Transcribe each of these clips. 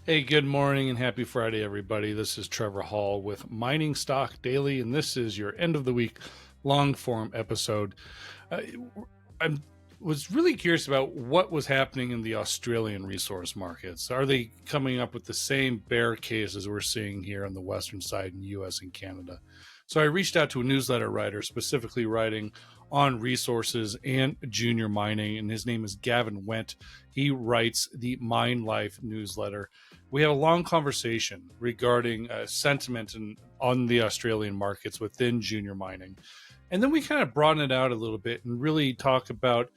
Hey, good morning and happy Friday, everybody. This is Trevor Hall with Mining Stock Daily, and this is your end of the week long form episode. I was really curious about what was happening in the Australian resource markets. Are they coming up with the same bear cases we're seeing here on the western side in the US and Canada? So I reached out to a newsletter writer specifically writing on resources and junior mining, and his name is Gavin Wendt. He writes the MineLife newsletter. We had a long conversation regarding sentiment on the Australian markets within junior mining. And then we kind of broaden it out a little bit and really talk about,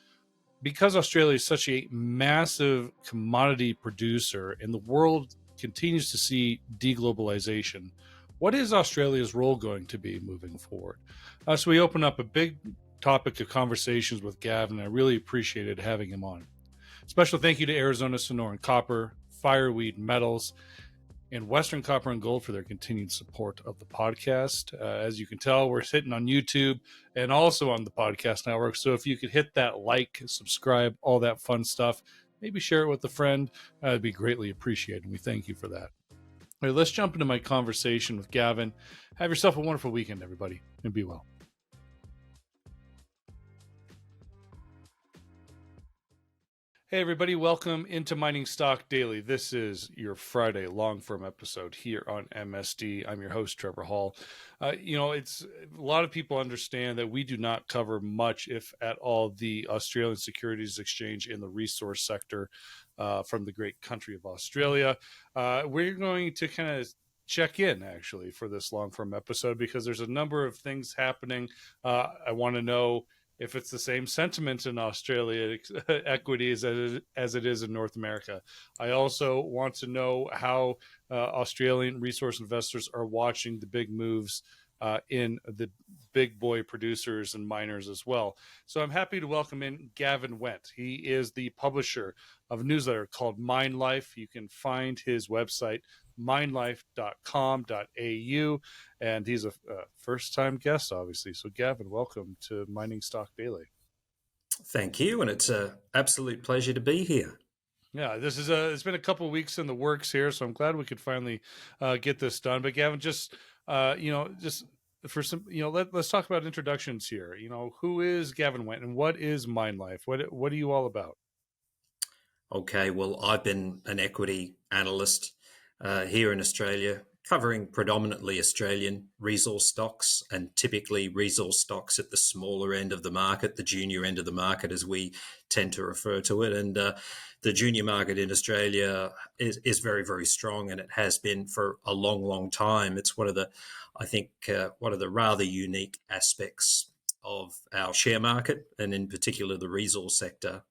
because Australia is such a massive commodity producer and the world continues to see de-globalization, what is Australia's role going to be moving forward? So we open up a big topic of conversations with Gavin. I really appreciated having him on. Special thank you to Arizona Sonoran Copper, Fireweed Metals, and Western Copper and Gold for their continued support of the podcast. As you can tell, we're sitting on YouTube and also on the podcast network. So if you could hit that like, subscribe, all that fun stuff, maybe share it with a friend, it'd be greatly appreciated. We thank you for that. All right, let's jump into my conversation with Gavin. Have yourself a wonderful weekend, everybody, and be well. Hey, everybody, welcome into Mining Stock Daily. This is your Friday long form episode here on MSD. I'm your host, Trevor Hall. It's a lot of people understand that we do not cover much, if at all, the Australian Securities Exchange in the resource sector from the great country of Australia. We're going to kind of check in actually for this long form episode because there's a number of things happening. I want to know if it's the same sentiment in Australia equities as it is in North America. I also want to know how Australian resource investors are watching the big moves in the big boy producers and miners as well. So I'm happy to welcome in Gavin Wendt. He is the publisher of a newsletter called MineLife. You can find his website, minelife.com.au, and he's a first-time guest, obviously. So Gavin, welcome to Mining Stock Daily. Thank you, and it's an absolute pleasure to be here. Yeah, it's been a couple of weeks in the works here, so I'm glad we could finally get this done. But Gavin, just for some, let's talk about introductions here. Who is Gavin Wendt and what is MineLife? What are you all about? Okay, well, I've been an equity analyst here in Australia, covering predominantly Australian resource stocks, and typically resource stocks at the smaller end of the market, the junior end of the market, as we tend to refer to it. And the junior market in Australia is very, very strong, and it has been for a long, long time. It's one of the rather unique aspects of our share market, and in particular the resource sector.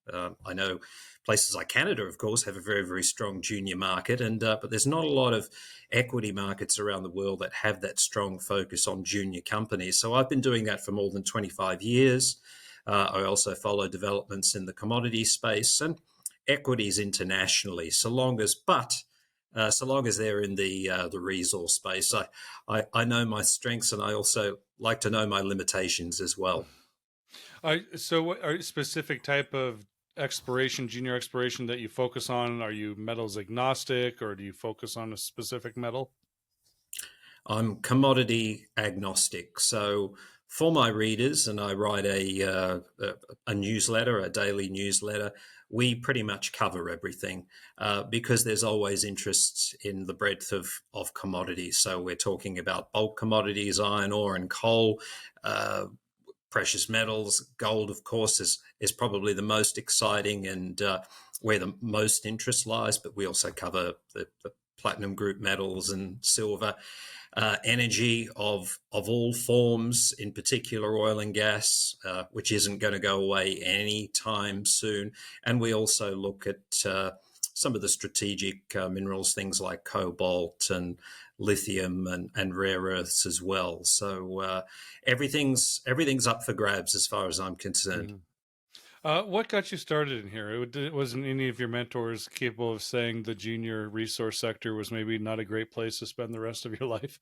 I know places like Canada, of course, have a very, very strong junior market, but there's not a lot of equity markets around the world that have that strong focus on junior companies. So I've been doing that for more than 25 years. I also follow developments in the commodity space and equities internationally, so long as they're in the resource space. I know my strengths, and I also like to know my limitations as well. So what are specific type of junior exploration that you focus on? Are you metals agnostic, or do you focus on a specific metal? I'm commodity agnostic. So for my readers, and I write a newsletter, a daily newsletter, we pretty much cover everything because there's always interests in the breadth of commodities. So we're talking about bulk commodities, iron ore and coal, precious metals. Gold, of course, is probably the most exciting and where the most interest lies, but we also cover the platinum group metals and silver. Energy of all forms, in particular oil and gas, which isn't going to go away anytime soon. And we also look at some of the strategic minerals, things like cobalt and lithium and rare earths as well. So everything's up for grabs as far as I'm concerned. Mm-hmm. What got you started in here? Wasn't any of your mentors capable of saying the junior resource sector was maybe not a great place to spend the rest of your life?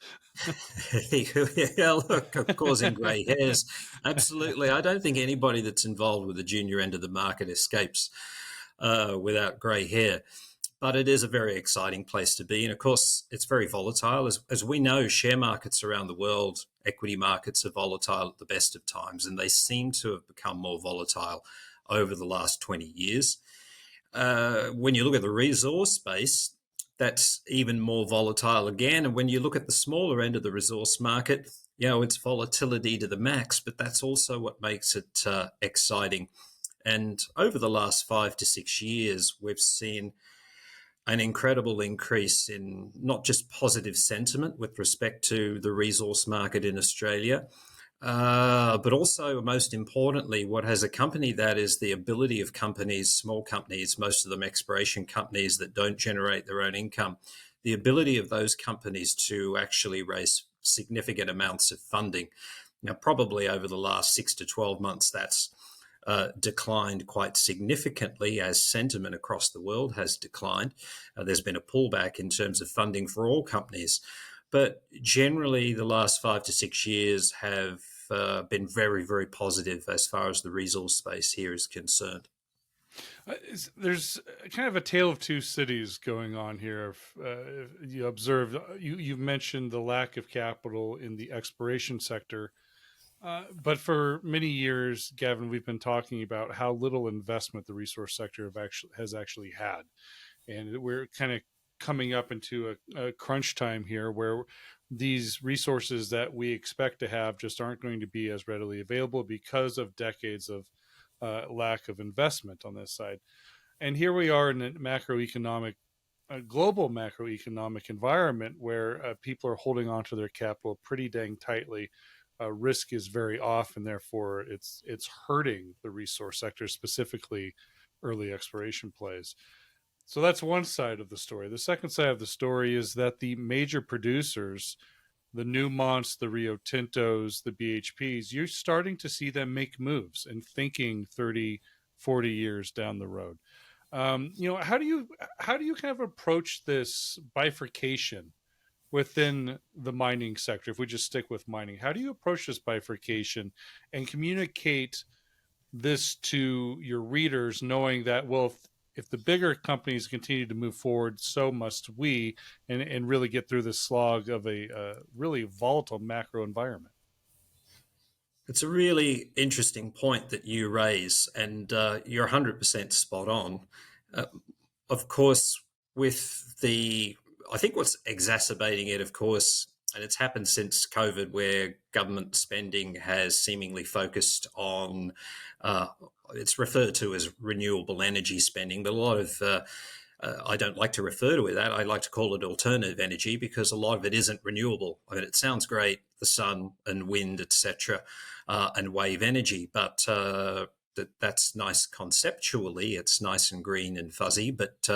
Yeah, look, causing grey hairs. Absolutely. I don't think anybody that's involved with the junior end of the market escapes without grey hair. but it is a very exciting place to be. And of course, it's very volatile. As we know, share markets around the world, equity markets are volatile at the best of times, and they seem to have become more volatile over the last 20 years. When you look at the resource space, that's even more volatile again. And when you look at the smaller end of the resource market, it's volatility to the max, but that's also what makes it exciting. And over the last 5 to 6 years, we've seen an incredible increase in not just positive sentiment with respect to the resource market in Australia, but also, most importantly, what has accompanied that is the ability of companies, small companies, most of them exploration companies that don't generate their own income, the ability of those companies to actually raise significant amounts of funding. Now, probably over the last 6 to 12 months, that's declined quite significantly as sentiment across the world has declined. There's been a pullback in terms of funding for all companies. But generally, the last 5 to 6 years have been very, very positive as far as the resource space here is concerned. There's kind of a tale of two cities going on here. You observe, you've mentioned the lack of capital in the exploration sector. But for many years, Gavin, we've been talking about how little investment the resource sector has actually had. And we're kind of coming up into a crunch time here where these resources that we expect to have just aren't going to be as readily available because of decades of lack of investment on this side. And here we are in a global macroeconomic environment where people are holding on to their capital pretty dang tightly. Risk is very off, and therefore it's hurting the resource sector, specifically early exploration plays. So that's one side of the story. The second side of the story is that the major producers, the Newmonts, the Rio Tintos, the BHPs, you're starting to see them make moves and thinking 30, 40 years down the road. How do you kind of approach this bifurcation within the mining sector? If we just stick with mining, how do you approach this bifurcation and communicate this to your readers, knowing that, well, if the bigger companies continue to move forward, so must we, and really get through the slog of a really volatile macro environment? It's a really interesting point that you raise, and you're 100% spot on. Uh, of course, I think what's exacerbating it, of course, and it's happened since COVID, where government spending has seemingly focused on, it's referred to as renewable energy spending, but a lot of, I don't like to refer to it that. I like to call it alternative energy because a lot of it isn't renewable. I mean, it sounds great, the sun and wind, etc., and wave energy, but that's nice conceptually. It's nice and green and fuzzy, but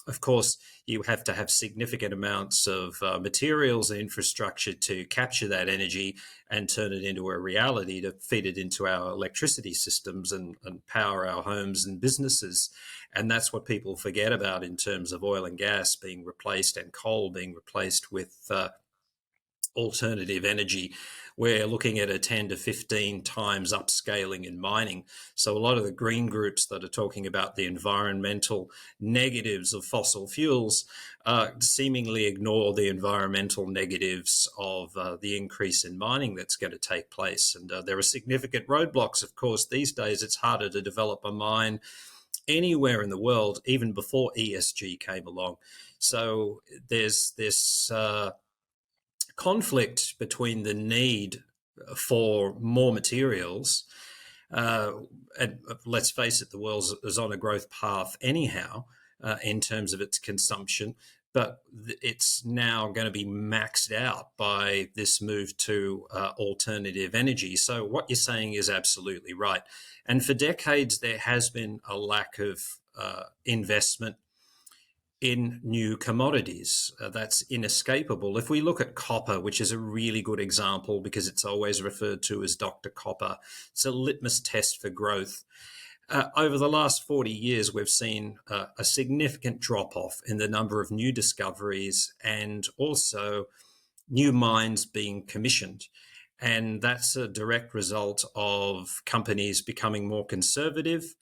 of course, you have to have significant amounts of materials and infrastructure to capture that energy and turn it into a reality, to feed it into our electricity systems and power our homes and businesses. And that's what people forget about in terms of oil and gas being replaced and coal being replaced with alternative energy. We're looking at a 10 to 15 times upscaling in mining. So a lot of the green groups that are talking about the environmental negatives of fossil fuels seemingly ignore the environmental negatives of the increase in mining that's going to take place. And there are significant roadblocks, of course. These days, it's harder to develop a mine anywhere in the world, even before ESG came along. So there's this conflict between the need for more materials, and let's face it, the world is on a growth path anyhow in terms of its consumption, but it's now going to be maxed out by this move to alternative energy. So what you're saying is absolutely right. And for decades, there has been a lack of investment in new commodities. That's inescapable. If we look at copper, which is a really good example because it's always referred to as Dr. Copper, it's a litmus test for growth. Over the last 40 years, we've seen a significant drop-off in the number of new discoveries and also new mines being commissioned. And that's a direct result of companies becoming more conservative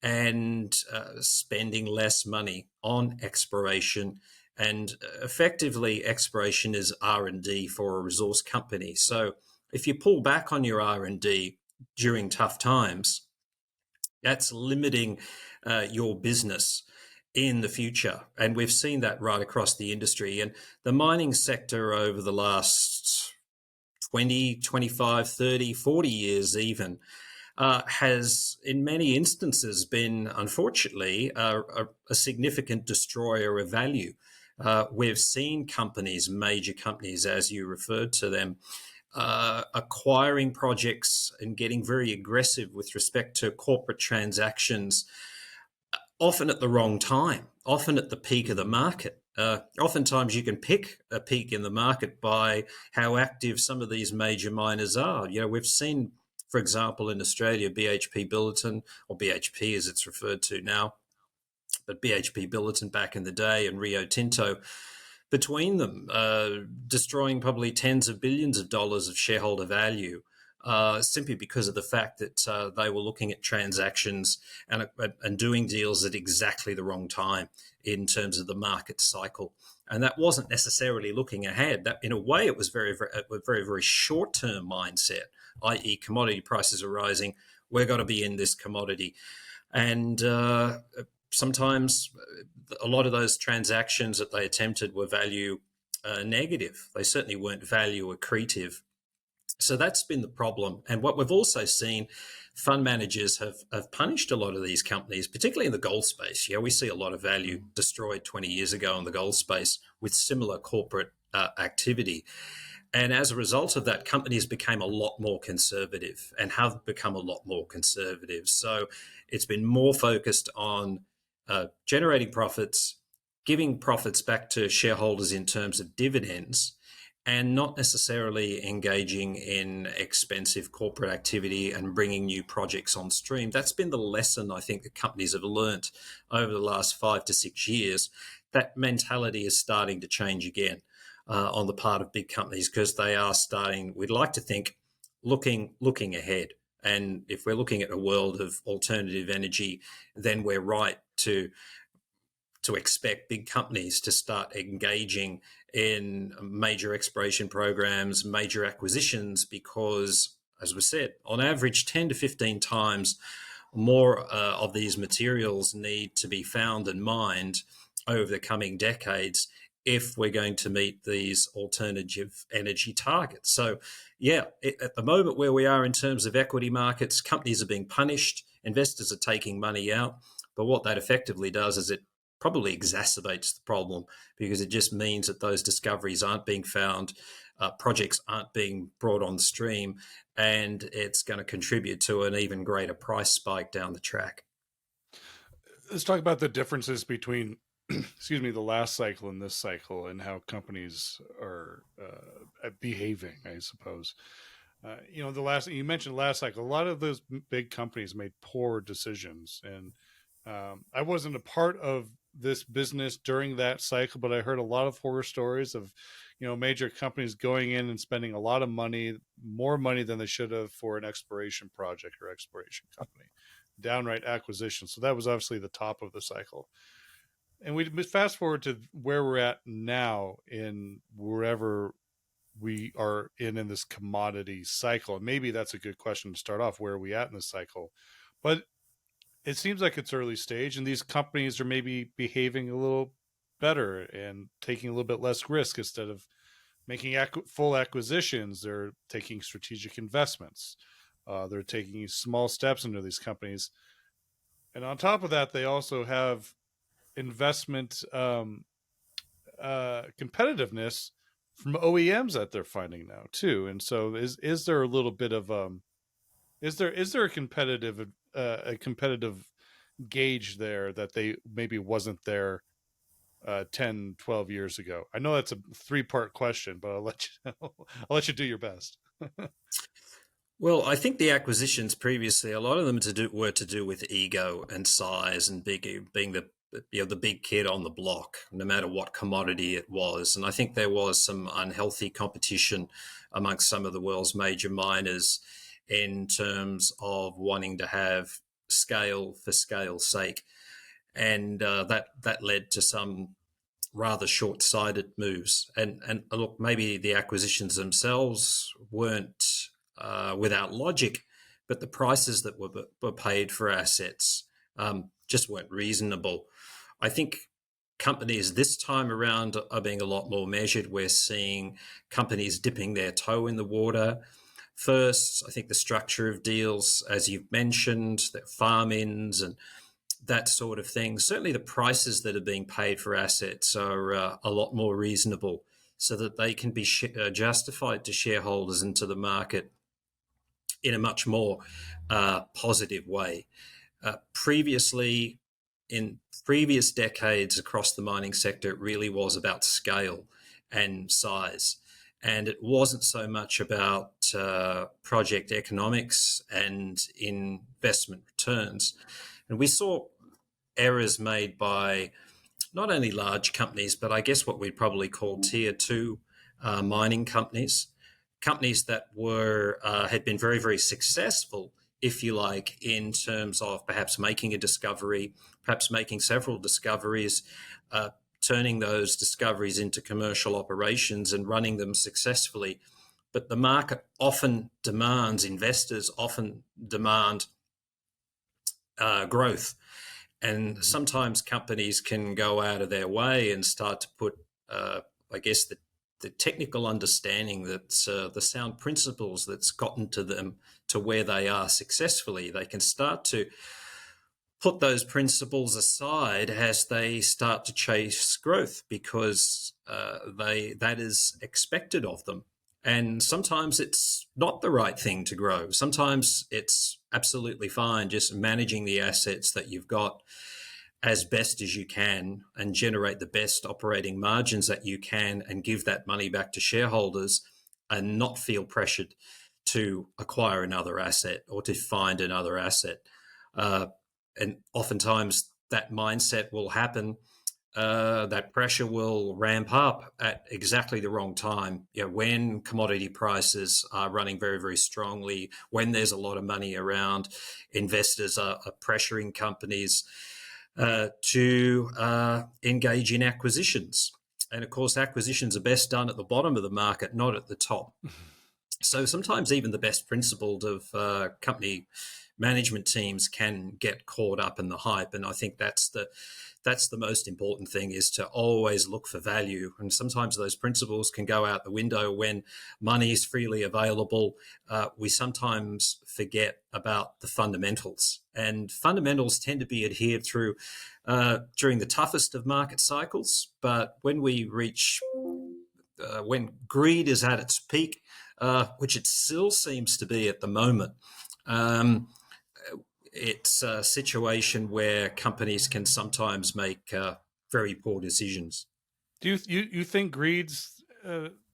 and spending less money on exploration. And effectively, exploration is R&D for a resource company. So if you pull back on your R&D during tough times, that's limiting your business in the future. And we've seen that right across the industry. And the mining sector over the last 20, 25, 30, 40 years even has in many instances been, unfortunately, a significant destroyer of value. We've seen companies, major companies, as you referred to them, acquiring projects and getting very aggressive with respect to corporate transactions, often at the wrong time, often at the peak of the market. Oftentimes you can pick a peak in the market by how active some of these major miners are. We've seen, for example, in Australia, BHP Billiton, or BHP as it's referred to now, but BHP Billiton back in the day, and Rio Tinto, between them, destroying probably tens of billions of dollars of shareholder value, simply because of the fact that they were looking at transactions and doing deals at exactly the wrong time in terms of the market cycle. And that wasn't necessarily looking ahead. That, in a way, it was very short-term mindset, i.e., commodity prices are rising. We're going to be in this commodity. And sometimes a lot of those transactions that they attempted were value negative. They certainly weren't value accretive. So that's been the problem. And what we've also seen, fund managers have punished a lot of these companies, particularly in the gold space. We see a lot of value destroyed 20 years ago in the gold space with similar corporate activity. And as a result of that, companies became a lot more conservative and have become a lot more conservative. So it's been more focused on generating profits, giving profits back to shareholders in terms of dividends, and not necessarily engaging in expensive corporate activity and bringing new projects on stream. That's been the lesson I think that companies have learnt over the last 5 to 6 years. That mentality is starting to change again on the part of big companies, because they are starting, we'd like to think, looking ahead. And if we're looking at a world of alternative energy, then we're right to expect big companies to start engaging in major exploration programs, major acquisitions, because, as we said, on average, 10 to 15 times more of these materials need to be found and mined over the coming decades if we're going to meet these alternative energy targets. So, at the moment where we are in terms of equity markets, companies are being punished, investors are taking money out, but what that effectively does is it probably exacerbates the problem, because it just means that those discoveries aren't being found, projects aren't being brought on stream, and it's going to contribute to an even greater price spike down the track. Let's talk about the differences between excuse me, the last cycle and this cycle, and how companies are behaving, I suppose. You mentioned last cycle, a lot of those big companies made poor decisions, and I wasn't a part of this business during that cycle, but I heard a lot of horror stories of, major companies going in and spending a lot of money, more money than they should have, for an exploration project or exploration company, downright acquisition. So that was obviously the top of the cycle. And we fast forward to where we're at now, in wherever we are in this commodity cycle. And maybe that's a good question to start off. Where are we at in this cycle? But it seems like it's early stage, and these companies are maybe behaving a little better and taking a little bit less risk. Instead of making full acquisitions, they're taking strategic investments. They're taking small steps into these companies. And on top of that, they also have investment competitiveness from OEMs that they're finding now too. And so is there a little bit of is there a competitive gauge there that they maybe wasn't there 10, 12 years ago? I know that's a 3-part question, but I'll let you do your best. Well, I think the acquisitions previously, a lot of them were to do with ego and size and being the big kid on the block, no matter what commodity it was. And I think there was some unhealthy competition amongst some of the world's major miners in terms of wanting to have scale for scale's sake, and that led to some rather short-sighted moves. And look, maybe the acquisitions themselves weren't without logic, but the prices that were paid for assets just weren't reasonable. I think companies this time around are being a lot more measured. We're seeing companies dipping their toe in the water. First, I think the structure of deals, as you've mentioned, that farm-ins and that sort of thing. Certainly the prices that are being paid for assets are a lot more reasonable so that they can be justified to shareholders and to the market in a much more positive way. Previously, in previous decades across the mining sector, it really was about scale and size. And it wasn't so much about project economics and investment returns. And we saw errors made by not only large companies, but I guess what we'd probably call tier two mining companies, companies that were had been very, very successful, if you like, in terms of perhaps making a discovery, perhaps making several discoveries, turning those discoveries into commercial operations and running them successfully. But the market often demands, investors often demand growth. And sometimes companies can go out of their way and start to put, I guess, the technical understanding that's the sound principles that's gotten to them to where they are successfully. They can start to put those principles aside as they start to chase growth because that is expected of them. And sometimes it's not the right thing to grow. Sometimes it's absolutely fine just managing the assets that you've got as best as you can and generate the best operating margins that you can and give that money back to shareholders and not feel pressured to acquire another asset or to find another asset. And oftentimes that mindset will happen. That pressure will ramp up at exactly the wrong time. When commodity prices are running very, very strongly, when there's a lot of money around, investors are pressuring companies to engage in acquisitions. And of course, acquisitions are best done at the bottom of the market, not at the top. So sometimes even the best principled of company management teams can get caught up in the hype. And I think that's the most important thing, is to always look for value. And sometimes those principles can go out the window when money is freely available. We sometimes forget about the fundamentals, and fundamentals tend to be adhered through during the toughest of market cycles. But when we reach, when greed is at its peak, which it still seems to be at the moment, it's a situation where companies can sometimes make very poor decisions. Do you think greed's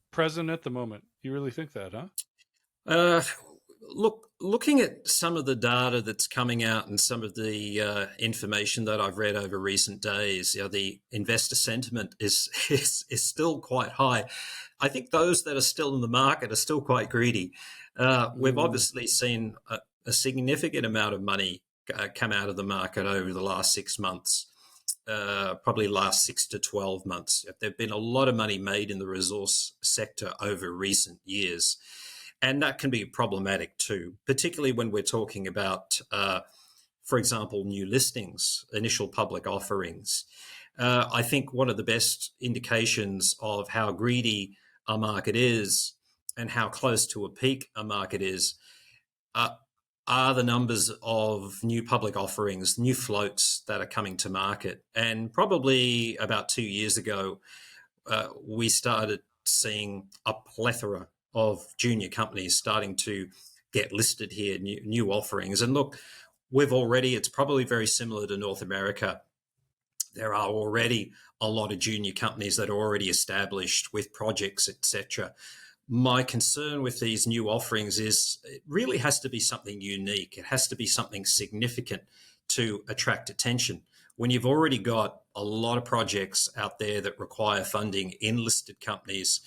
present at the moment? You really think that, huh? Looking at some of the data that's coming out and some of the information that I've read over recent days, the investor sentiment is still quite high. I think those that are still in the market are still quite greedy. We've obviously seen a significant amount of money come out of the market over the last 6 months, probably last 6 to 12 months. There've been a lot of money made in the resource sector over recent years. And that can be problematic too, particularly when we're talking about, for example, new listings, initial public offerings. I think one of the best indications of how greedy a market is and how close to a peak a market is are the numbers of new public offerings, new floats that are coming to market. And probably about 2 years ago, we started seeing a plethora of junior companies starting to get listed here, new offerings. And look, it's probably very similar to North America. There are already a lot of junior companies that are already established with projects, etc. My concern with these new offerings is it really has to be something unique. It has to be something significant to attract attention. When you've already got a lot of projects out there that require funding in listed companies,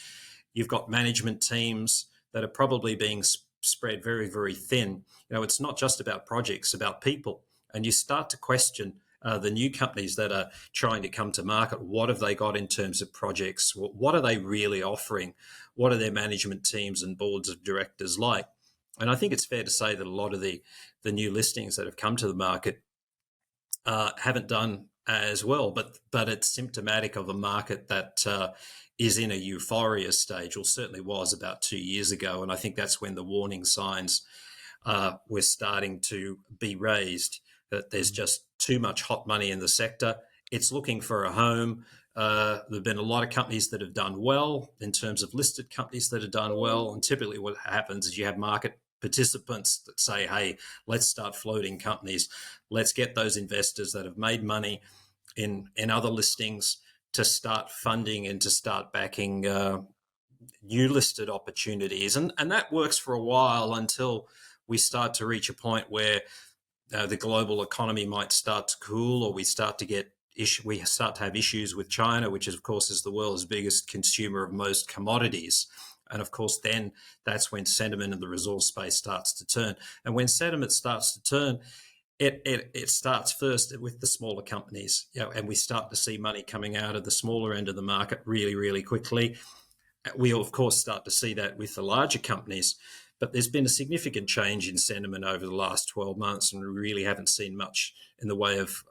you've got management teams that are probably being spread very, very thin. It's not just about projects, it's about people. and you start to question the new companies that are trying to come to market. What have they got in terms of projects? What are they really offering? What are their management teams and boards of directors like? And I think it's fair to say that a lot of the new listings that have come to the market haven't done as well, but it's symptomatic of a market that is in a euphoria stage, or certainly was about 2 years ago. And I think that's when the warning signs were starting to be raised, that there's just too much hot money in the sector. It's looking for a home. There have been a lot of companies that have done well in terms of listed companies that have done well. And typically what happens is you have market participants that say, hey, let's start floating companies. Let's get those investors that have made money in other listings to start funding and to start backing new listed opportunities. And that works for a while until we start to reach a point where the global economy might start to cool, or we start to have issues with China, which is, of course, is the world's biggest consumer of most commodities. And of course, then that's when sentiment in the resource space starts to turn. And when sentiment starts to turn, it starts first with the smaller companies, and we start to see money coming out of the smaller end of the market really, really quickly. We, of course, start to see that with the larger companies, but there's been a significant change in sentiment over the last 12 months, and we really haven't seen much in the way of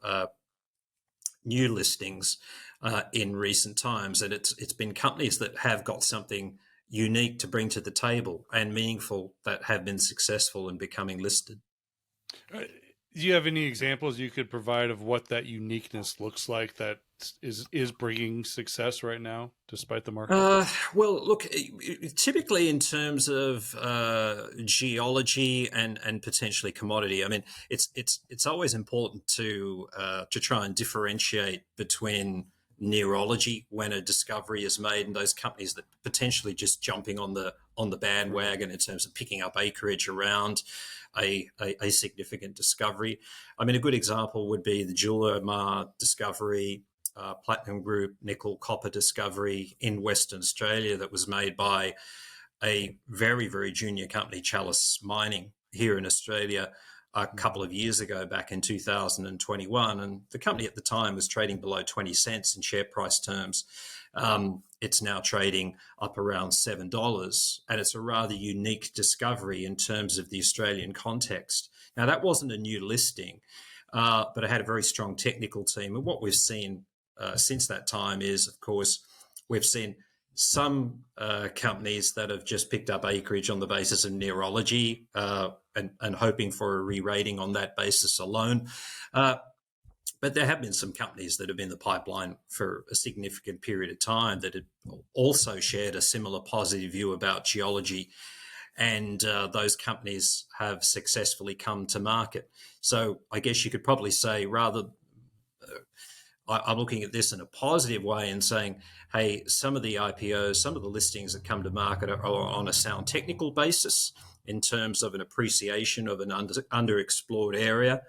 new listings in recent times. And it's been companies that have got something unique to bring to the table and meaningful that have been successful in becoming listed. Do you have any examples you could provide of what that uniqueness looks like that is bringing success right now, despite the market? Well, look, typically in terms of geology and potentially commodity, I mean, it's always important to try and differentiate between neurology when a discovery is made and those companies that potentially just jumping on the bandwagon in terms of picking up acreage around a significant discovery. I mean, a good example would be the Julimar discovery, platinum group nickel copper discovery in Western Australia that was made by a very, very junior company, Chalice Mining, here in Australia a couple of years ago, back in 2021. And the company at the time was trading below 20 cents in share price terms. It's now trading up around $7. And it's a rather unique discovery in terms of the Australian context. Now, that wasn't a new listing, but it had a very strong technical team. And what we've seen since that time is, of course, we've seen some companies that have just picked up acreage on the basis of neurology and hoping for a re-rating on that basis alone. But there have been some companies that have been in the pipeline for a significant period of time that had also shared a similar positive view about geology, and those companies have successfully come to market. So I guess you could probably say I'm looking at this in a positive way and saying, hey, some of the IPOs, some of the listings that come to market are on a sound technical basis in terms of an appreciation of an underexplored area,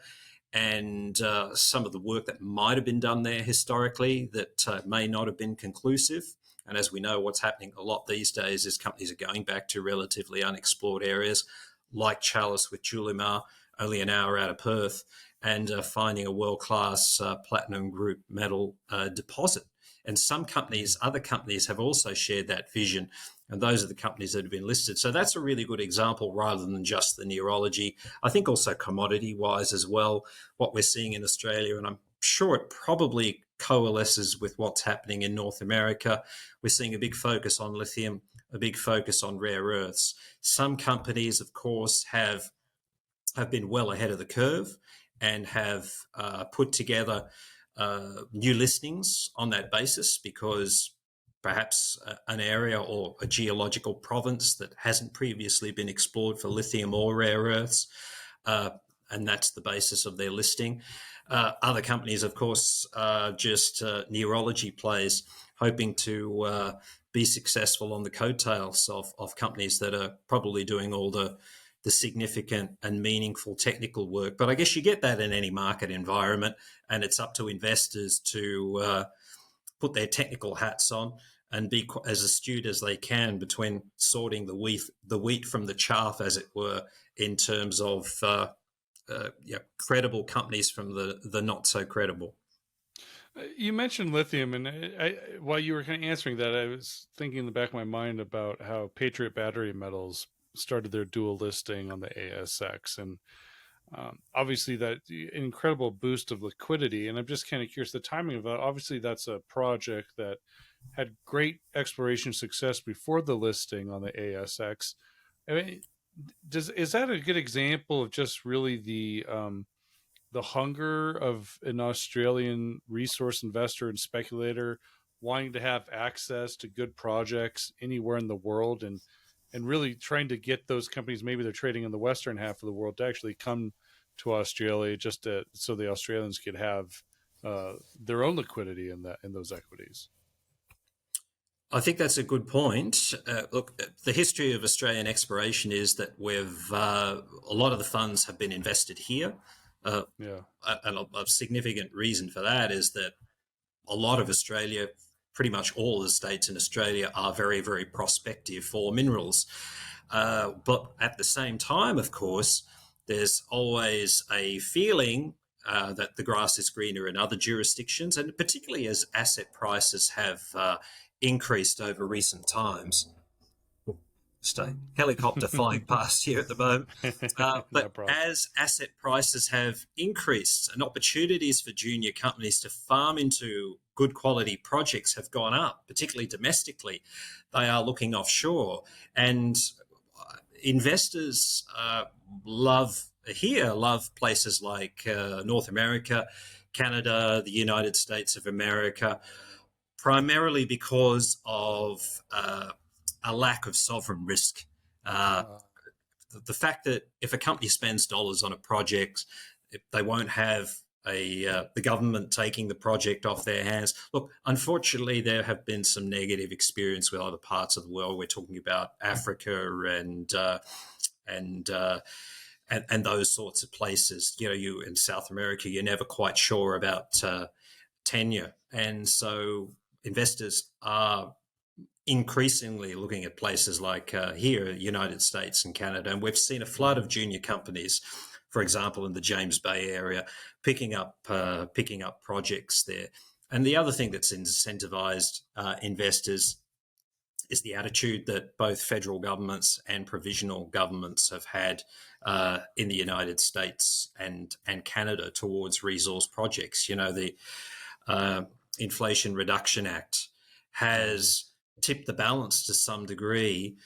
and some of the work that might have been done there historically that may not have been conclusive. And as we know, what's happening a lot these days is companies are going back to relatively unexplored areas like Chalice with Julimar, only an hour out of Perth, and finding a world-class platinum group metal deposit. And some companies, other companies have also shared that vision, and those are the companies that have been listed. So that's a really good example rather than just the neurology. I think also commodity-wise as well, what we're seeing in Australia, and I'm sure it probably coalesces with what's happening in North America. We're seeing a big focus on lithium, a big focus on rare earths. Some companies, of course, have been well ahead of the curve and have put together new listings on that basis because perhaps an area or a geological province that hasn't previously been explored for lithium or rare earths, and that's the basis of their listing. Other companies, of course, are just neurology plays, hoping to be successful on the coattails of companies that are probably doing all the significant and meaningful technical work. But I guess you get that in any market environment, and it's up to investors to put their technical hats on and be as astute as they can between sorting the wheat from the chaff, as it were, in terms of credible companies from the not so credible. You mentioned lithium, and while you were kind of answering that, I was thinking in the back of my mind about how Patriot Battery Metals started their dual listing on the ASX, and obviously that incredible boost of liquidity. And I'm just kind of curious the timing of that. Obviously, that's a project that had great exploration success before the listing on the ASX. I mean, is that a good example of just really the hunger of an Australian resource investor and speculator wanting to have access to good projects anywhere in the world, and really trying to get those companies, maybe they're trading in the western half of the world, to actually come to Australia so the Australians could have their own liquidity in those equities. I think that's a good point. Look, the history of Australian exploration is that a lot of the funds have been invested here. Yeah. And a significant reason for that is that a lot of Australia, pretty much all the states in Australia, are very, very prospective for minerals. But at the same time, of course, there's always a feeling that the grass is greener in other jurisdictions, and particularly as asset prices have increased over recent times. Just a helicopter flying past here at the moment. But as asset prices have increased and opportunities for junior companies to farm into good quality projects have gone up, particularly domestically, they are looking offshore. And investors love places like North America, Canada, the United States of America, primarily because of a lack of sovereign risk. The fact that if a company spends dollars on a project, they won't have the government taking the project off their hands. Look, unfortunately, there have been some negative experience with other parts of the world. We're talking about Africa and those sorts of places. You in South America, you're never quite sure about tenure, and so investors are increasingly looking at places like here, United States and Canada, and we've seen a flood of junior companies, for example, in the James Bay area, picking up projects there. And the other thing that's incentivized investors is the attitude that both federal governments and provisional governments have had in the United States and Canada towards resource projects. The Inflation Reduction Act has tipped the balance to some degree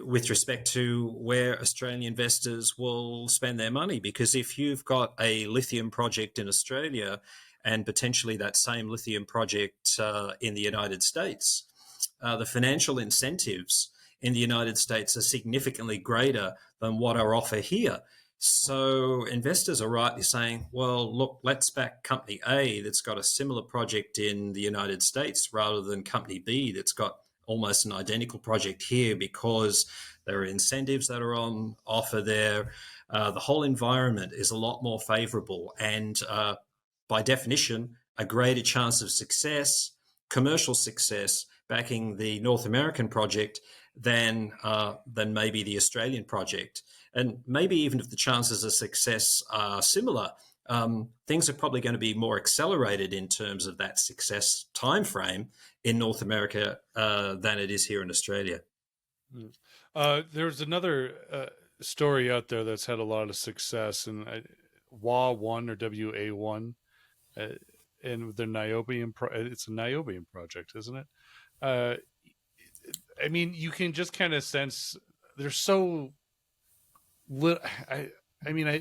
with respect to where Australian investors will spend their money. Because if you've got a lithium project in Australia and potentially that same lithium project in the United States, the financial incentives in the United States are significantly greater than what are offered here. So investors are rightly saying, well, look, let's back company A that's got a similar project in the United States rather than company B that's got almost an identical project here, because there are incentives that are on offer there. The whole environment is a lot more favorable and by definition, a greater chance of success, commercial success, backing the North American project than maybe the Australian project. And maybe even if the chances of success are similar, things are probably going to be more accelerated in terms of that success timeframe in North America than it is here in Australia. There's another story out there that's had a lot of success, and WA1 or WA1, and the niobium. It's a niobium project, isn't it? I mean, you can just kind of sense there's so little. I mean, I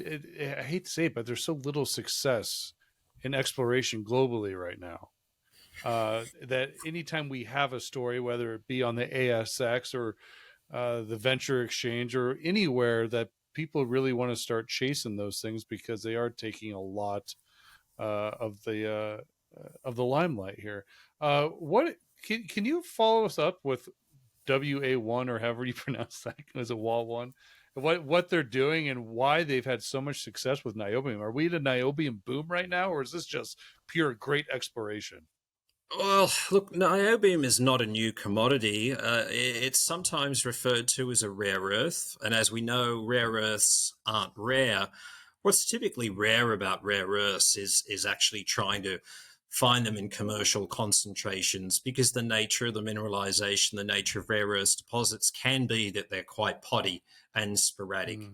hate to say it, but there's so little success in exploration globally right now. That anytime we have a story, whether it be on the ASX or the venture exchange or anywhere, that people really want to start chasing those things because they are taking a lot of the limelight here. What can you follow us up with WA1 or however you pronounce that? Is it WA1? What they're doing and why they've had so much success with niobium? Are we in a niobium boom right now, or is this just pure great exploration? Well, look, niobium is not a new commodity. It's sometimes referred to as a rare earth. And as we know, rare earths aren't rare. What's typically rare about rare earths is actually trying to find them in commercial concentrations, because the nature of the mineralization, the nature of rare earth deposits can be that they're quite potty and sporadic. Mm,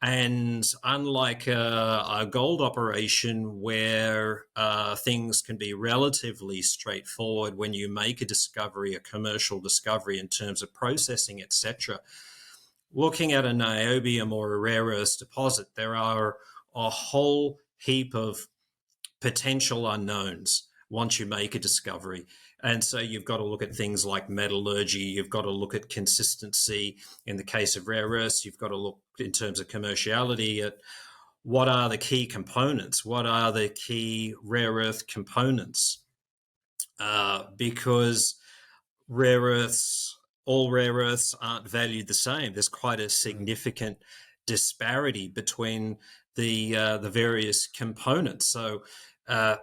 And unlike a gold operation where things can be relatively straightforward when you make a discovery, a commercial discovery in terms of processing, etc., looking at a niobium or a rare earth deposit, there are a whole heap of potential unknowns once you make a discovery. And so you've got to look at things like metallurgy, you've got to look at consistency. In the case of rare earths, you've got to look in terms of commerciality at what are the key components, what are the key rare earth components, because rare earths, all rare earths aren't valued the same. There's quite a mm, significant disparity between the various components. So uh,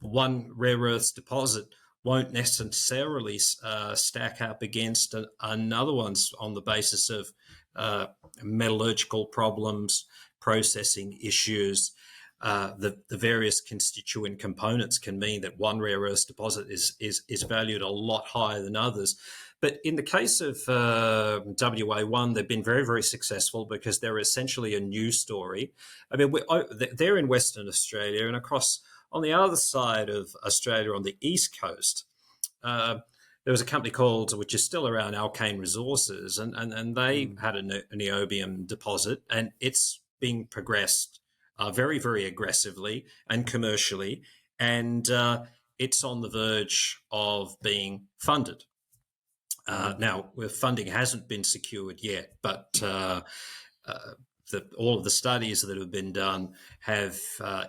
one rare earths deposit won't necessarily stack up against another one's on the basis of uh, metallurgical problems, processing issues. The various constituent components can mean that one rare earth deposit is valued a lot higher than others. But in the case of WA1, they've been very, very successful because they're essentially a new story. I mean, they're in Western Australia, and across on the other side of Australia, on the east coast, uh, there was a company called, which is still around, Alkane Resources, and they mm. had a niobium deposit, and it's being progressed very, very aggressively and commercially, and it's on the verge of being funded. Mm. Now, funding hasn't been secured yet, but uh, all of the studies that have been done have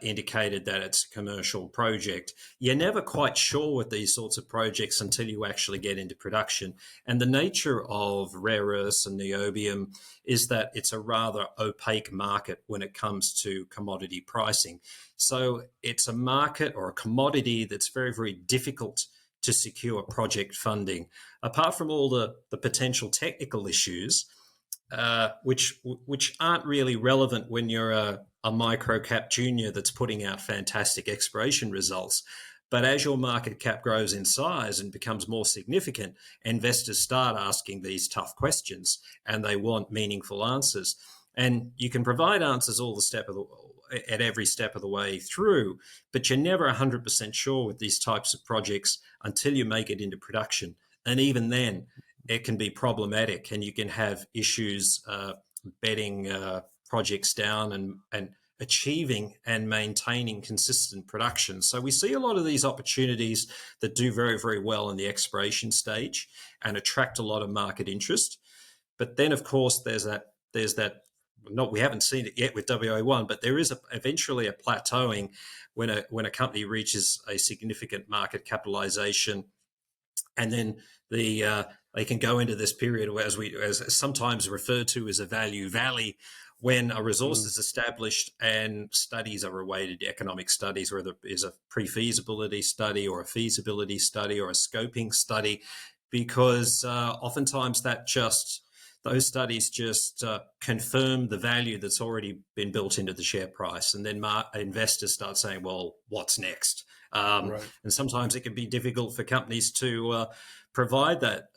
indicated that it's a commercial project. You're never quite sure with these sorts of projects until you actually get into production. And the nature of rare earths and niobium is that it's a rather opaque market when it comes to commodity pricing. So it's a market or a commodity that's very, very difficult to secure project funding. Apart from all the potential technical issues, which aren't really relevant when you're a micro cap junior that's putting out fantastic exploration results. But as your market cap grows in size and becomes more significant, investors start asking these tough questions, and they want meaningful answers. And you can provide answers at every step of the way through, but you're never 100% sure with these types of projects until you make it into production. And even then, it can be problematic, and you can have issues bedding projects down and achieving and maintaining consistent production. So we see a lot of these opportunities that do very, very well in the exploration stage and attract a lot of market interest. But then, of course, there's that. Not we haven't seen it yet with WA1, but there is eventually a plateauing when a company reaches a significant market capitalization, and then they can go into this period where, as sometimes referred to as a value valley, when a resource Mm. is established and studies are awaited, economic studies, whether it is a pre-feasibility study or a feasibility study or a scoping study, because oftentimes those studies just confirm the value that's already been built into the share price, and then investors start saying, "Well, what's next?" Right. And sometimes it can be difficult for companies to provide that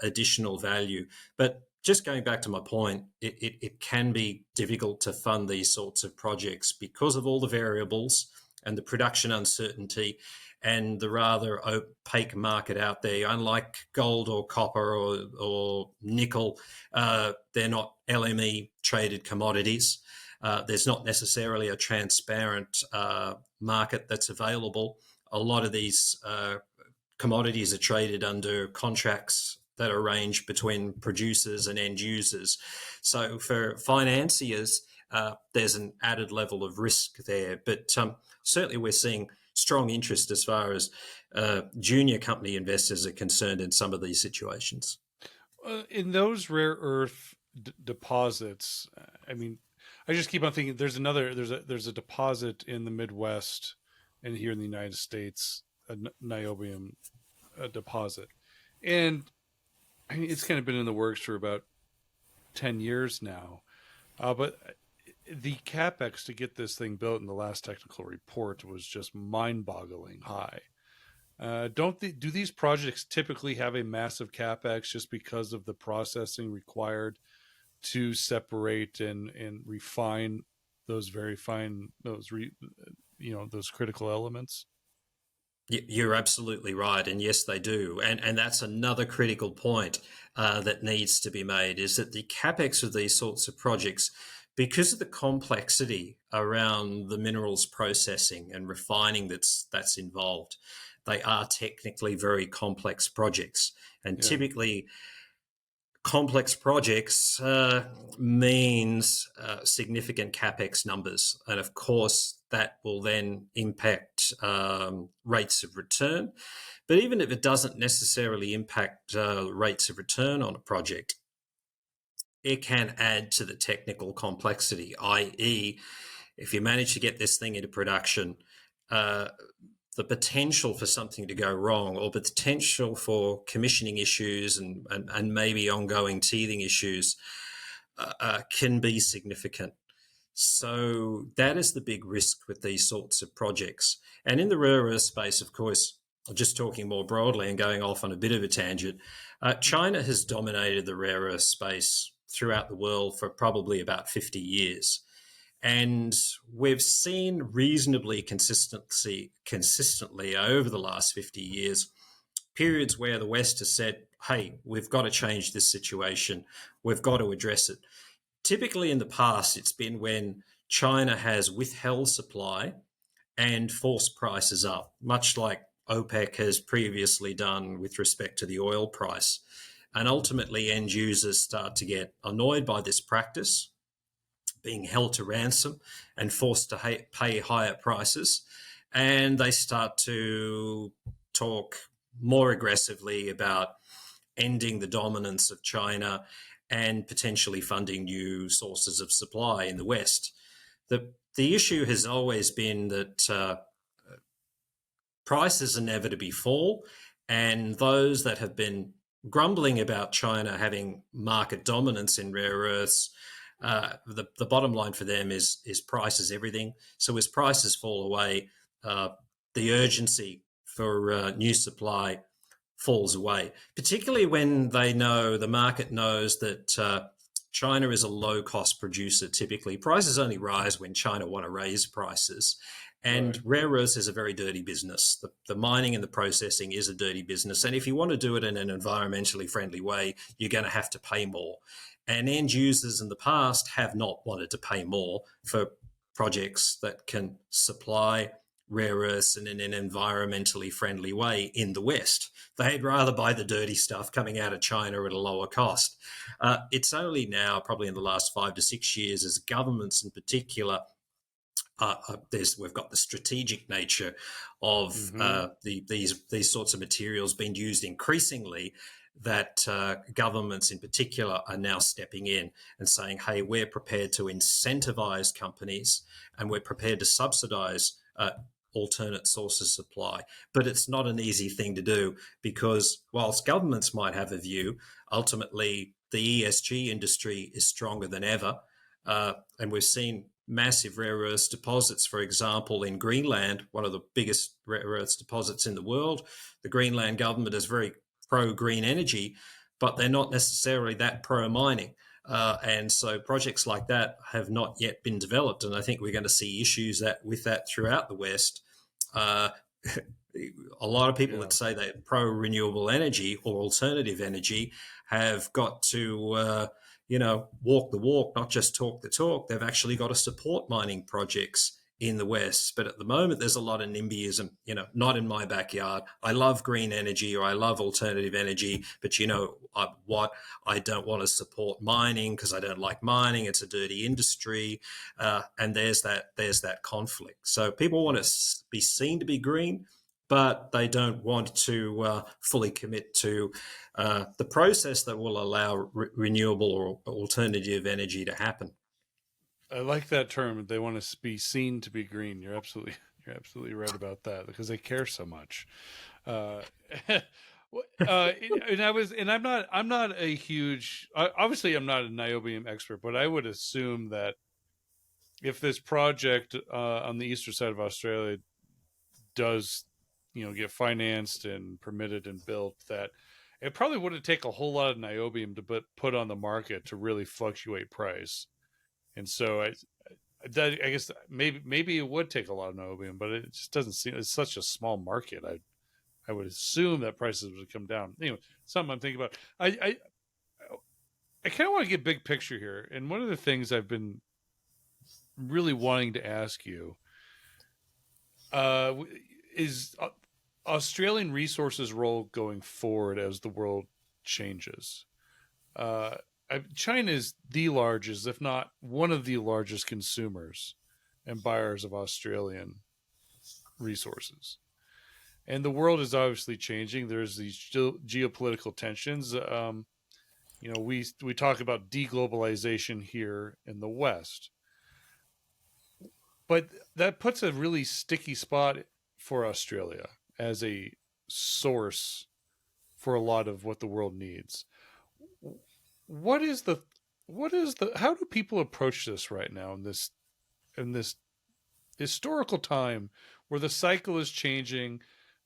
additional value. But just going back to my point, it can be difficult to fund these sorts of projects because of all the variables and the production uncertainty and the rather opaque market out there. Unlike gold or copper or nickel, they're not LME traded commodities. There's not necessarily a transparent market that's available. A lot of these commodities are traded under contracts that are arranged between producers and end users. So for financiers, there's an added level of risk there. But certainly we're seeing strong interest as far as junior company investors are concerned in some of these situations. In those rare earth deposits, I mean, I just keep on thinking there's a deposit in the Midwest and here in the United States niobium deposit. And I mean, it's kind of been in the works for about 10 years now. But the capex to get this thing built in the last technical report was just mind-boggling high. Do these projects typically have a massive capex just because of the processing required to separate and refine those very fine those critical elements? You're absolutely right, and yes, they do, and that's another critical point that needs to be made is that the capex of these sorts of projects, because of the complexity around the minerals processing and refining that's involved, they are technically very complex projects, and Yeah. typically complex projects means significant capex numbers, and of course that will then impact rates of return. But even if it doesn't necessarily impact rates of return on a project, it can add to the technical complexity, i.e., if you manage to get this thing into production, uh, the potential for something to go wrong or the potential for commissioning issues and maybe ongoing teething issues can be significant. So that is the big risk with these sorts of projects. And in the rare earth space, of course, just talking more broadly and going off on a bit of a tangent, China has dominated the rare earth space throughout the world for probably about 50 years. And we've seen reasonably consistently over the last 50 years periods where the West has said, hey, we've got to change this situation, we've got to address it. Typically in the past, it's been when China has withheld supply and forced prices up, much like OPEC has previously done with respect to the oil price. And ultimately, end users start to get annoyed by this practice, being held to ransom and forced to pay higher prices. And they start to talk more aggressively about ending the dominance of China and potentially funding new sources of supply in the West. The issue has always been that prices inevitably fall, and those that have been grumbling about China having market dominance in rare earths, the bottom line for them is price is everything. So as prices fall away, the urgency for new supply falls away, particularly when they know the market knows that China is a low cost producer. Typically, prices only rise when China want to raise prices. And Right. rare earths is a very dirty business. The mining and the processing is a dirty business. And if you want to do it in an environmentally friendly way, you're going to have to pay more. And end users in the past have not wanted to pay more for projects that can supply rare earths in an environmentally friendly way in the West. They'd rather buy the dirty stuff coming out of China at a lower cost. It's only now, probably in the last 5 to 6 years, as governments in particular, we've got the strategic nature of Mm-hmm. these sorts of materials being used increasingly, that governments in particular are now stepping in and saying, hey, we're prepared to incentivize companies and we're prepared to subsidize alternate sources of supply. But it's not an easy thing to do because whilst governments might have a view, ultimately the ESG industry is stronger than ever. And we've seen massive rare earths deposits, for example, in Greenland, one of the biggest rare earths deposits in the world. The Greenland government is very pro-green energy, but they're not necessarily that pro-mining. And so projects like that have not yet been developed. And I think we're going to see issues with that throughout the West. Uh, a lot of people Yeah. that say they're pro-renewable energy or alternative energy have got to walk the walk, not just talk the talk. They've actually got to support mining projects in the West. But at the moment, there's a lot of NIMBYism, not in my backyard. I love green energy or I love alternative energy, but I don't want to support mining because I don't like mining. It's a dirty industry. And there's that conflict. So people want to be seen to be green, but they don't want to fully commit to the process that will allow renewable or alternative energy to happen. I like that term. They want to be seen to be green. You're absolutely You're absolutely right about that because they care so much. Uh, and I'm not a huge, obviously I'm not a niobium expert, but I would assume that if this project on the eastern side of Australia does, get financed and permitted and built, that it probably wouldn't take a whole lot of niobium to put on the market to really fluctuate price. And so I guess maybe it would take a lot of niobium, but it just doesn't seem it's such a small market. I would assume that prices would come down. Anyway, something I'm thinking about. I kind of want to get big picture here, and one of the things I've been really wanting to ask you uh, is Australian resources role going forward as the world changes. Uh, China is the largest, if not one of the largest consumers and buyers of Australian resources. And the world is obviously changing. There's these geopolitical tensions. We talk about de-globalization here in the West, but that puts a really sticky spot for Australia as a source for a lot of what the world needs. What is the how do people approach this right now in this historical time where the cycle is changing,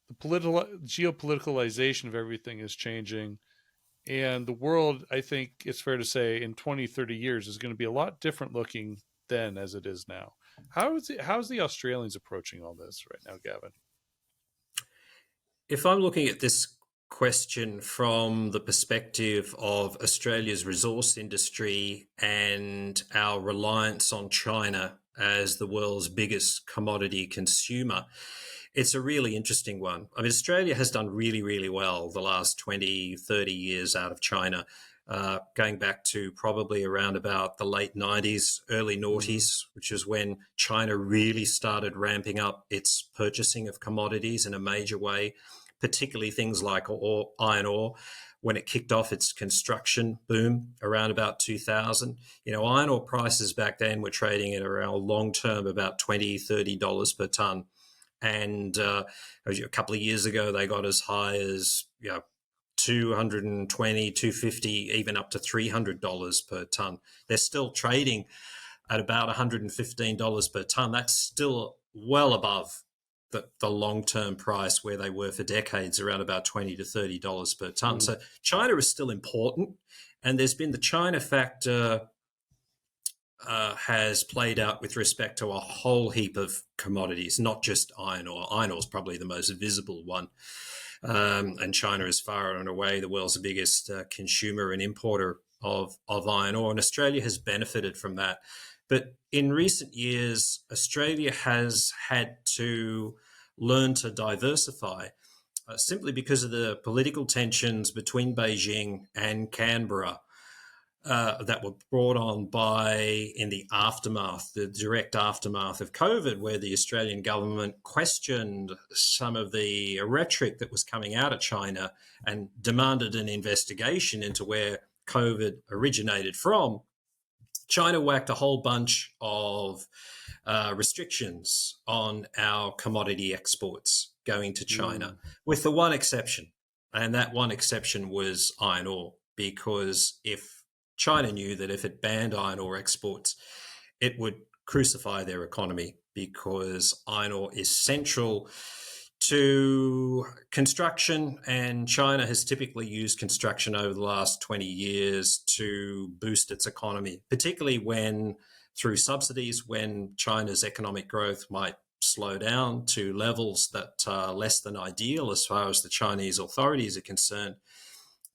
the political geopoliticalization of everything is changing, and the world, I think it's fair to say, in 20, 30 years is going to be a lot different looking then as it is now. How's the Australians approaching all this right now, Gavin? If I'm looking at this question from the perspective of Australia's resource industry and our reliance on China as the world's biggest commodity consumer, it's a really interesting one. I mean, Australia has done really, really well the last 20, 30 years out of China, going back to probably around about the late 90s, early Mm-hmm. noughties, which is when China really started ramping up its purchasing of commodities in a major way, particularly things like iron ore. When it kicked off its construction boom around about 2000, iron ore prices back then were trading at around long term about $20, $30 per ton. And a couple of years ago, they got as high as 220, 250, even up to $300 per ton. They're still trading at about $115 per ton. That's still well above the long-term price where they were for decades, around about $20 to $30 per ton. Mm. So China is still important. And there's been the China factor has played out with respect to a whole heap of commodities, not just iron ore. Iron ore is probably the most visible one. And China is far and away the world's biggest consumer and importer of iron ore. And Australia has benefited from that. But in recent years, Australia has had to learn to diversify simply because of the political tensions between Beijing and Canberra that were brought on in the aftermath, the direct aftermath of COVID, where the Australian government questioned some of the rhetoric that was coming out of China and demanded an investigation into where COVID originated from. China whacked a whole bunch of restrictions on our commodity exports going to China, Mm. with the one exception. And that one exception was iron ore, because if China knew that if it banned iron ore exports, it would crucify their economy, because iron ore is central to construction, and China has typically used construction over the last 20 years to boost its economy, particularly through subsidies, when China's economic growth might slow down to levels that are less than ideal as far as the Chinese authorities are concerned.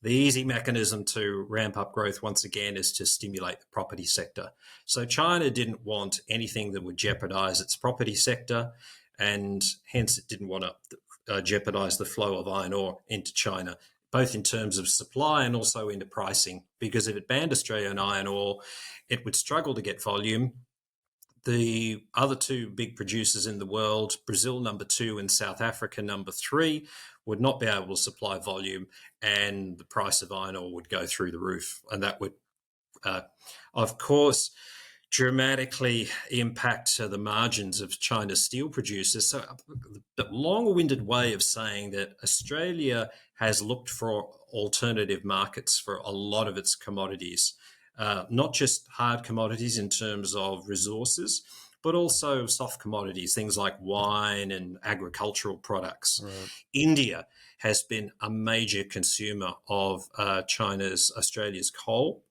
The easy mechanism to ramp up growth once again is to stimulate the property sector. So China didn't want anything that would jeopardize its property sector, and hence it didn't want to jeopardize the flow of iron ore into China, both in terms of supply and also into pricing, because if it banned Australian iron ore, it would struggle to get volume. The other two big producers in the world, Brazil number 2 and South Africa number 3, would not be able to supply volume, and the price of iron ore would go through the roof. And that would, of course, dramatically impact the margins of China's steel producers. So, the long-winded way of saying that Australia has looked for alternative markets for a lot of its commodities, not just hard commodities in terms of resources, but also soft commodities, things like wine and agricultural products. Right. India has been a major consumer of Australia's coal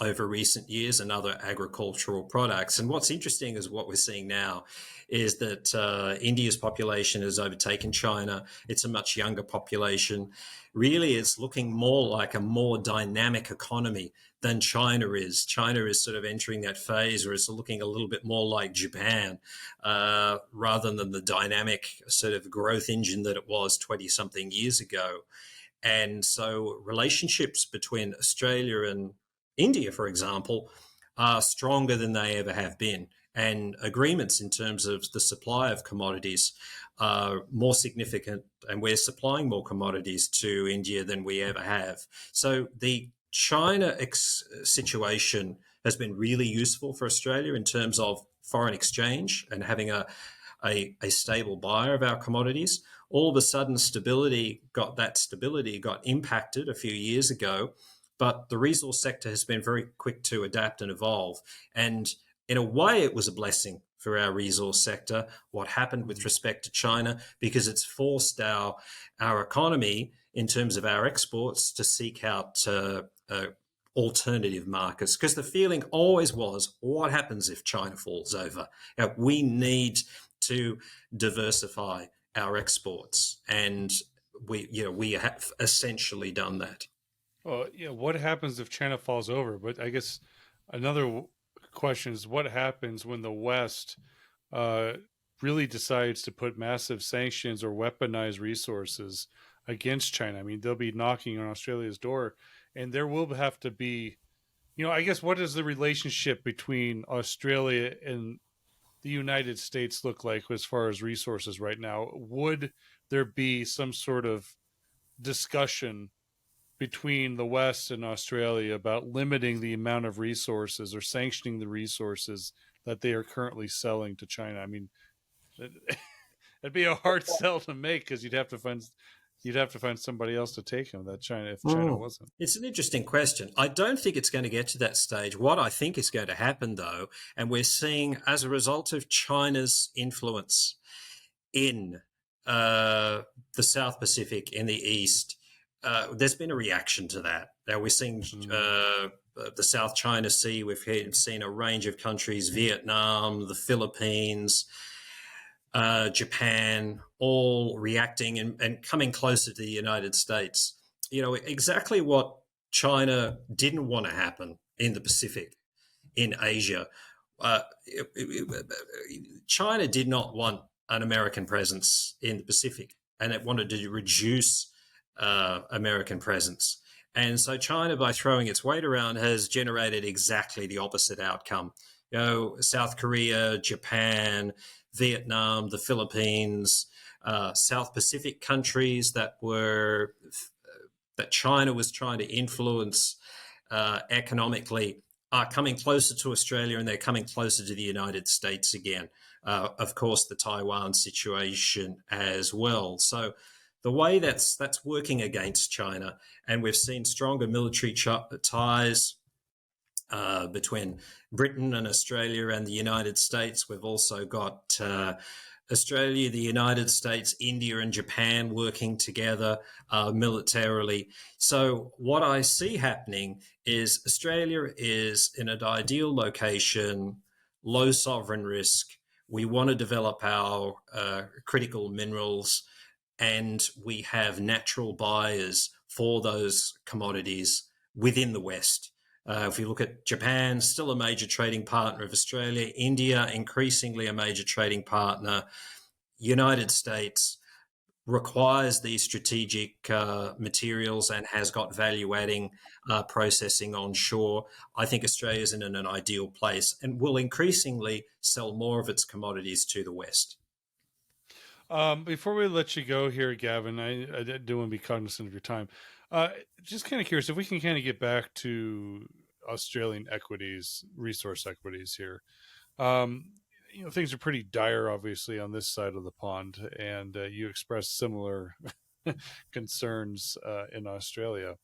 over recent years and other agricultural products. And what's interesting is what we're seeing now is that India's population has overtaken China. It's a much younger population. Really, it's looking more like a more dynamic economy than China is. China is sort of entering that phase where it's looking a little bit more like Japan rather than the dynamic sort of growth engine that it was 20 something years ago. And so relationships between Australia and India, for example, are stronger than they ever have been. And agreements in terms of the supply of commodities are more significant, and we're supplying more commodities to India than we ever have. So the China situation has been really useful for Australia in terms of foreign exchange and having a stable buyer of our commodities. All of a sudden, stability got impacted a few years ago, but the resource sector has been very quick to adapt and evolve. And in a way, it was a blessing for our resource sector, what happened with respect to China, because it's forced our economy in terms of our exports to seek out alternative markets. Because the feeling always was, what happens if China falls over? We need to diversify our exports, and we have essentially done that. Well, yeah. What happens if China falls over? But I guess another question is what happens when the West uh, really decides to put massive sanctions or weaponize resources against China? I mean, they'll be knocking on Australia's door, and there will have to be, I guess, what does the relationship between Australia and the United States look like as far as resources right now? Would there be some sort of discussion between the West and Australia about limiting the amount of resources or sanctioning the resources that they are currently selling to China? I mean, it'd be a hard sell to make because you'd have to find somebody else to take them. That China, if China wasn't. It's an interesting question. I don't think it's going to get to that stage. What I think is going to happen, though, and we're seeing as a result of China's influence in the South Pacific, in the East, there's been a reaction to that. Now we're seeing the South China Sea. We've seen a range of countries, Vietnam, the Philippines, Japan, all reacting and coming closer to the United States. Exactly what China didn't want to happen in the Pacific, in Asia. China did not want an American presence in the Pacific, and it wanted to reduce American presence. And so China, by throwing its weight around, has generated exactly the opposite outcome. South Korea, Japan, Vietnam, the Philippines, South Pacific countries that China was trying to influence economically are coming closer to Australia, and they're coming closer to the United States again. Of course, the Taiwan situation as well. So the way that's working against China, and we've seen stronger military ties between Britain and Australia and the United States. We've also got Australia, the United States, India, and Japan working together militarily. So what I see happening is Australia is in an ideal location, low sovereign risk. We want to develop our critical minerals, and we have natural buyers for those commodities within the West. If you look at Japan, still a major trading partner of Australia, India, increasingly a major trading partner, United States requires these strategic materials and has got value-adding processing onshore. I think Australia is in an ideal place and will increasingly sell more of its commodities to the West. Before we let you go here, Gavin, I do want to be cognizant of your time. Just kind of curious if we can kind of get back to Australian equities, resource equities here. Um, things are pretty dire, obviously, on this side of the pond, and you expressed similar concerns in Australia.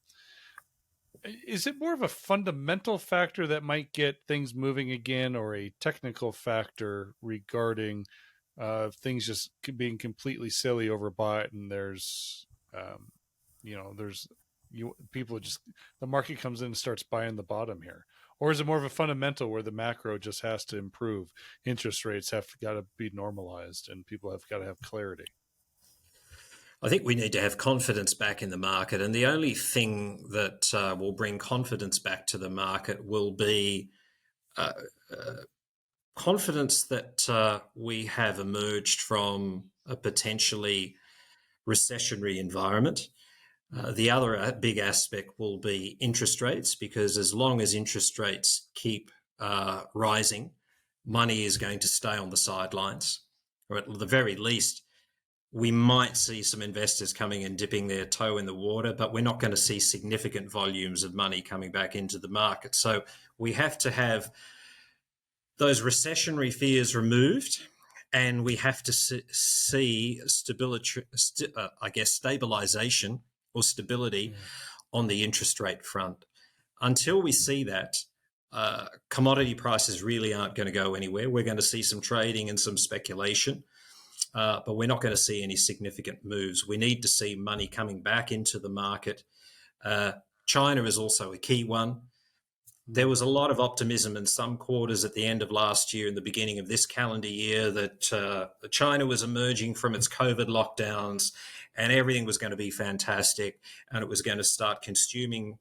Is it more of a fundamental factor that might get things moving again, or a technical factor regarding things just being completely silly overbought, and um, there's people just the market comes in and starts buying the bottom here, or is it more of a fundamental where the macro just has to improve, interest rates have got to be normalized, and people have got to have clarity? I think we need to have confidence back in the market, and the only thing that will bring confidence back to the market will be uh, uh, confidence that we have emerged from a potentially recessionary environment. The other big aspect will be interest rates, because as long as interest rates keep rising, money is going to stay on the sidelines, or at the very least, we might see some investors coming and dipping their toe in the water, but we're not going to see significant volumes of money coming back into the market. So we have to have those recessionary fears removed, and we have to see stability, stabilization or stability on the interest rate front. Until we see that, commodity prices really aren't going to go anywhere. We're going to see some trading and some speculation. But we're not going to see any significant moves. We need to see money coming back into the market. China is also a key one. There was a lot of optimism in some quarters at the end of last year and the beginning of this calendar year that China was emerging from its COVID lockdowns and everything was going to be fantastic, and it was going to start consuming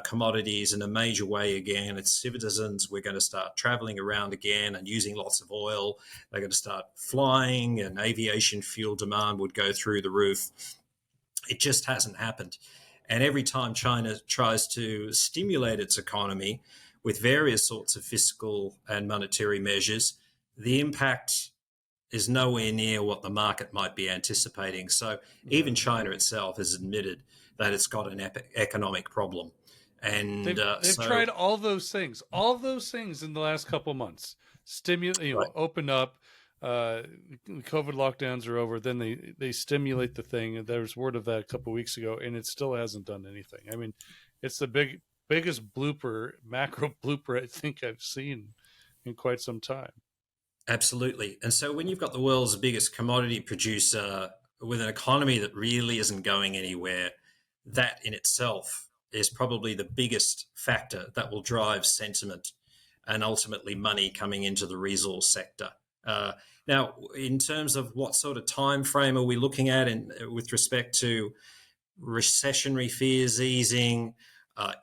commodities in a major way again. Its citizens were going to start traveling around again and using lots of oil. They're going to start flying, and aviation fuel demand would go through the roof. It just hasn't happened. And every time China tries to stimulate its economy with various sorts of fiscal and monetary measures, the impact is nowhere near what the market might be anticipating. So even China itself has admitted that it's got an economic problem. And they've tried all those things in the last couple of months. Stimulate, right. open up. COVID lockdowns are over. Then they stimulate the thing. There was word of that a couple of weeks ago, and it still hasn't done anything. I mean, it's the biggest macro blooper I think I've seen in quite some time. Absolutely. And so when you've got the world's biggest commodity producer with an economy that really isn't going anywhere, that in itself is probably the biggest factor that will drive sentiment and ultimately money coming into the resource sector. Now, in terms of what sort of time frame are we looking at with respect to recessionary fears easing,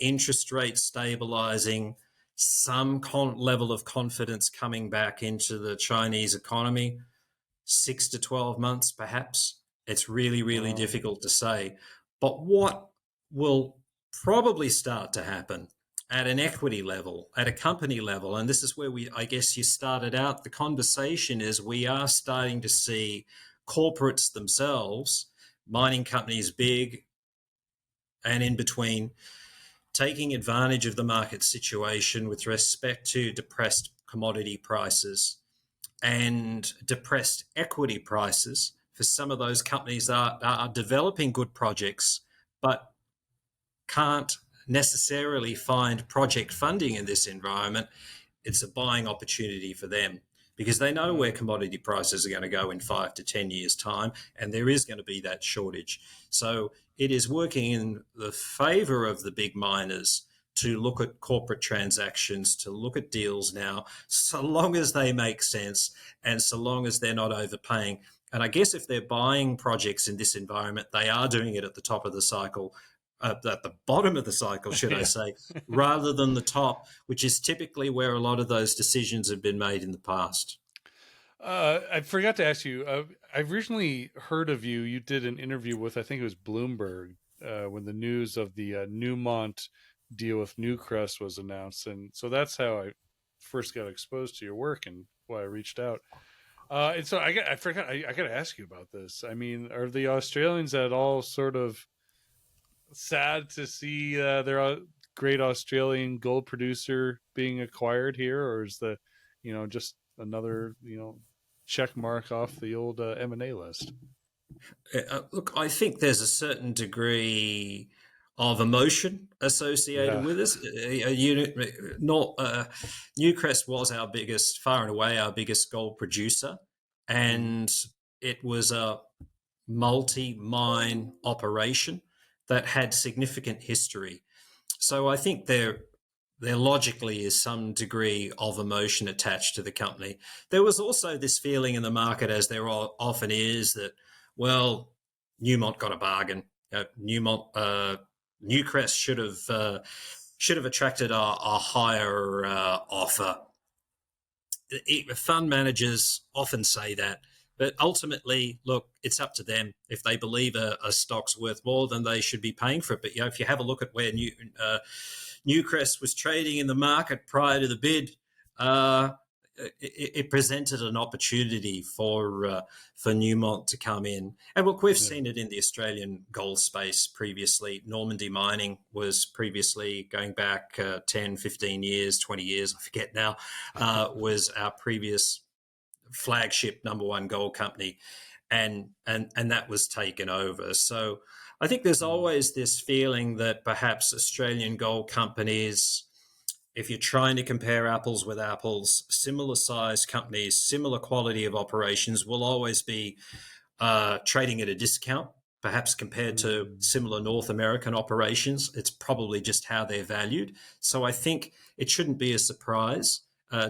interest rates stabilizing, some level of confidence coming back into the Chinese economy, 6 to 12 months perhaps. It's really, really difficult to say. But what will probably start to happen at an equity level, at a company level, and this is where I guess you started out the conversation, is we are starting to see corporates themselves, mining companies big and in between, taking advantage of the market situation with respect to depressed commodity prices and depressed equity prices for some of those companies that are developing good projects but can't necessarily find project funding in this environment. It's a buying opportunity for them because they know where commodity prices are going to go in 5 to 10 years' time, and there is going to be that shortage. So it is working in the favor of the big miners to look at corporate transactions, to look at deals now, so long as they make sense and so long as they're not overpaying. And I guess if they're buying projects in this environment, they are doing it at the top of the cycle, at the bottom of the cycle, should I say, rather than the top, which is typically where a lot of those decisions have been made in the past. I forgot to ask you. I've recently heard of you. You did an interview with, I think it was Bloomberg, when the news of the Newmont deal with Newcrest was announced, and so that's how I first got exposed to your work and why I reached out. And so I forgot. I got to ask you about this. I mean, are the Australians at all sort of sad to see their great Australian gold producer being acquired here, or is the, just another, check mark off the old M&A list? Look, I think there's a certain degree of emotion associated Yeah. with this. Not Newcrest was our biggest, far and away, our biggest gold producer, Mm. and it was a multi-mine operation that had significant history. So I think there logically is some degree of emotion attached to the company. There was also this feeling in the market, as there often is, that, well, Newmont got a bargain. Newcrest should have attracted a higher offer. Fund managers often say that, but ultimately, look, it's up to them. If they believe a stock's worth more, then they should be paying for it. But if you have a look at where Newcrest was trading in the market prior to the bid, uh, it presented an opportunity for Newmont to come in. And look, we've Yeah. seen it in the Australian gold space previously. Normandy Mining was previously, going back 10, 15 years, 20 years, I forget now, was our previous flagship number one gold company, and that was taken over. So I think there's Mm. always this feeling that perhaps Australian gold companies, if you're trying to compare apples with apples, similar size companies, similar quality of operations, will always be trading at a discount, perhaps compared to Mm. similar North American operations. It's probably just how they're valued. So I think it shouldn't be a surprise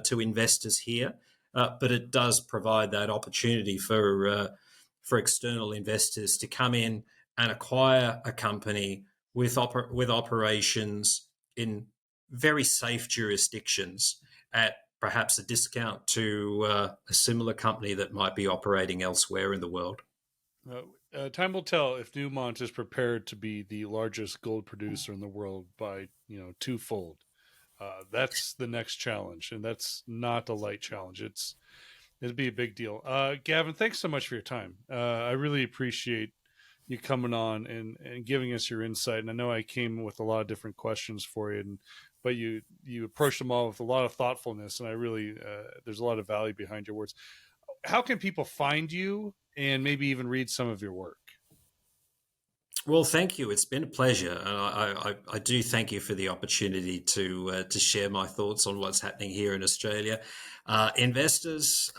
to investors here, but it does provide that opportunity for external investors to come in and acquire a company with operations in very safe jurisdictions at perhaps a discount to a similar company that might be operating elsewhere in the world. Time will tell if Newmont is prepared to be the largest gold producer in the world by, twofold. That's the next challenge, and that's not a light challenge. It'd be a big deal. Gavin, thanks so much for your time. I really appreciate you coming on and giving us your insight. And I know I came with a lot of different questions for you, but you approached them all with a lot of thoughtfulness, and I really there's a lot of value behind your words. How can people find you and maybe even read some of your work? Well, thank you. It's been a pleasure, and I do thank you for the opportunity to share my thoughts on what's happening here in Australia. Investors,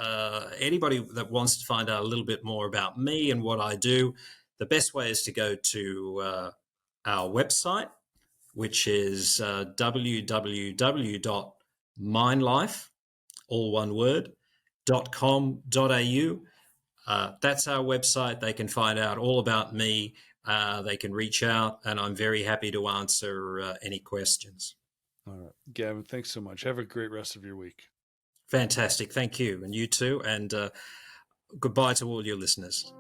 anybody that wants to find out a little bit more about me and what I do, the best way is to go to our website, which is www.minelife, all one word, .com.au. That's our website. They can find out all about me. They can reach out, and I'm very happy to answer any questions. All right, Gavin, thanks so much. Have a great rest of your week. Fantastic. Thank you. And you too. And goodbye to all your listeners.